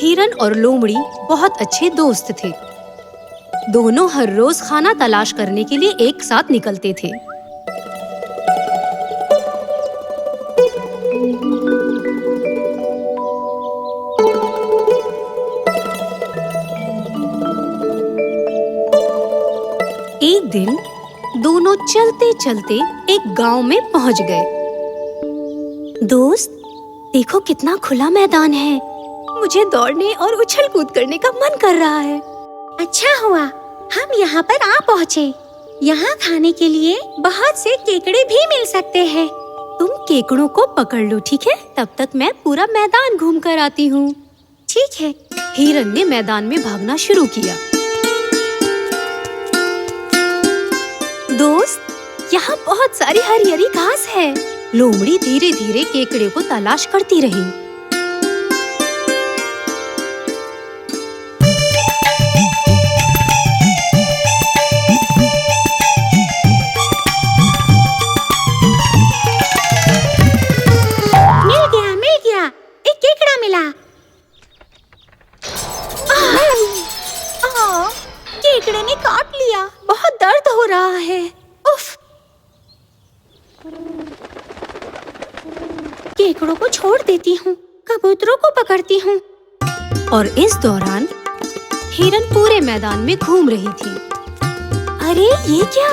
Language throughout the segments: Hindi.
हिरन और लोमड़ी बहुत अच्छे दोस्त थे। दोनों हर रोज खाना तलाश करने के लिए एक साथ निकलते थे। एक दिन दोनों चलते चलते एक गांव में पहुंच गए। दोस्त, देखो कितना खुला मैदान है। मुझे दौड़ने और उछल कूद करने का मन कर रहा है। अच्छा हुआ हम यहाँ पर आ पहुँचे। यहाँ खाने के लिए बहुत से केकड़े भी मिल सकते हैं। तुम केकड़ों को पकड़ लो, ठीक है? तब तक मैं पूरा मैदान घूम कर आती हूँ। ठीक है। हिरन ने मैदान में भागना शुरू किया। दोस्त, यहाँ बहुत सारी हरी हरी घास है। लोमड़ी धीरे धीरे केकड़े को तलाश करती रही। मिल गया, एक केकड़ा मिला। केकड़े ने काट लिया, बहुत दर्द हो रहा है। उफ। केकड़ों को छोड़ देती हूँ, कबूतरों को पकड़ती हूँ। और इस दौरान हिरन पूरे मैदान में घूम रही थी। अरे ये क्या,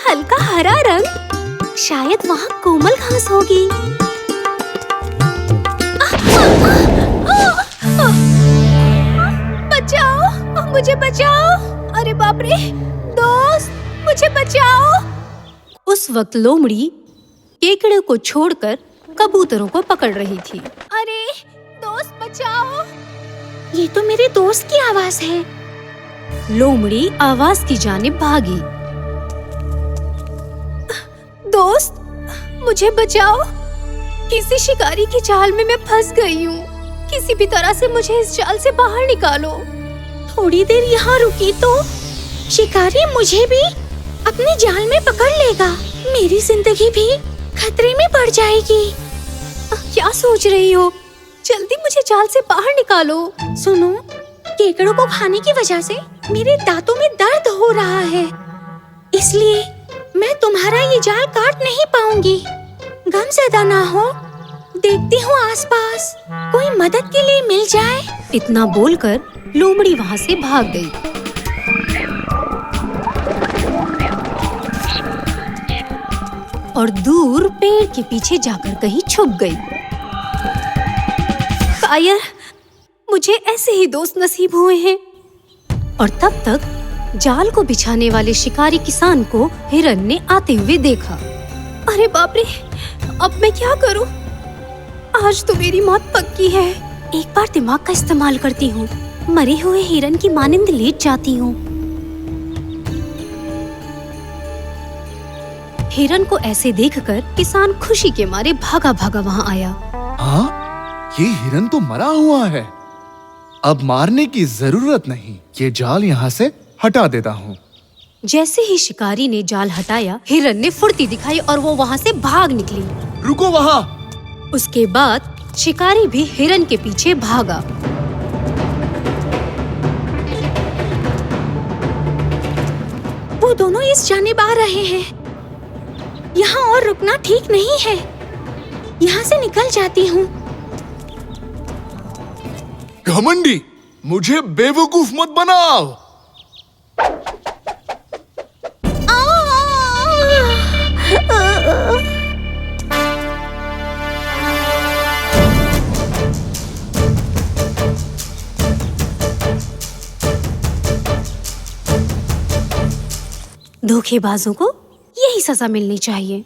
हल्का हरा रंग। शायद वहाँ कोमल घास होगी। बचाओ, मुझे बचाओ। अरे बाप रे, दोस्त मुझे बचाओ। उस वक्त लोमड़ी केकड़े को छोड़कर कबूतरों को पकड़ रही थी। अरे दोस्त बचाओ। ये तो मेरे दोस्त की आवाज है। लोमड़ी आवाज की जानिब भागी। दोस्त मुझे बचाओ, किसी शिकारी की जाल में मैं फंस गई हूँ। किसी भी तरह से मुझे इस जाल से बाहर निकालो। थोड़ी देर यहाँ रुकी तो शिकारी मुझे भी अपनी जाल में पकड़ लेगा। मेरी जिंदगी भी खतरे में पड़ जाएगी। क्या सोच रही हो? जल्दी मुझे जाल से बाहर निकालो। सुनो, केकड़ों को खाने की वजह से मेरे दांतों में दर्द हो रहा है, इसलिए मैं तुम्हारा ये जाल काट नहीं पाऊंगी। गमज़दा ना हो, देखती हूँ आसपास कोई मदद के लिए मिल जाए। इतना बोलकर लोमड़ी वहाँ से भाग गई। और दूर पेड़ के पीछे जाकर कहीं छुप गई। शायद मुझे ऐसे ही दोस्त नसीब हुए हैं। और तब तक जाल को बिछाने वाले शिकारी किसान को हिरन ने आते हुए देखा। अरे बाप रे, अब मैं क्या करूं? आज तो मेरी मौत पक्की है। एक बार दिमाग का इस्तेमाल करती हूँ। मरे हुए हिरन की मानिंद लेट जाती हूँ। हिरन को ऐसे देखकर किसान खुशी के मारे भागा भागा वहाँ आया। हाँ, ये हिरन तो मरा हुआ है। अब मारने की जरूरत नहीं, ये जाल यहाँ से हटा देता हूँ। जैसे ही शिकारी ने जाल हटाया, हिरन ने फुर्ती दिखाई और वो वहाँ से भाग निकली। रुको वहाँ। उसके बाद शिकारी भी हिरन के पीछे भागा। वो दोनों इस जानिब आ रहे हैं। यहाँ और रुकना ठीक नहीं है। यहाँ से निकल जाती हूँ। घमंडी, मुझे बेवकूफ मत बनाओ। धोखेबाजों को यही सजा मिलनी चाहिए।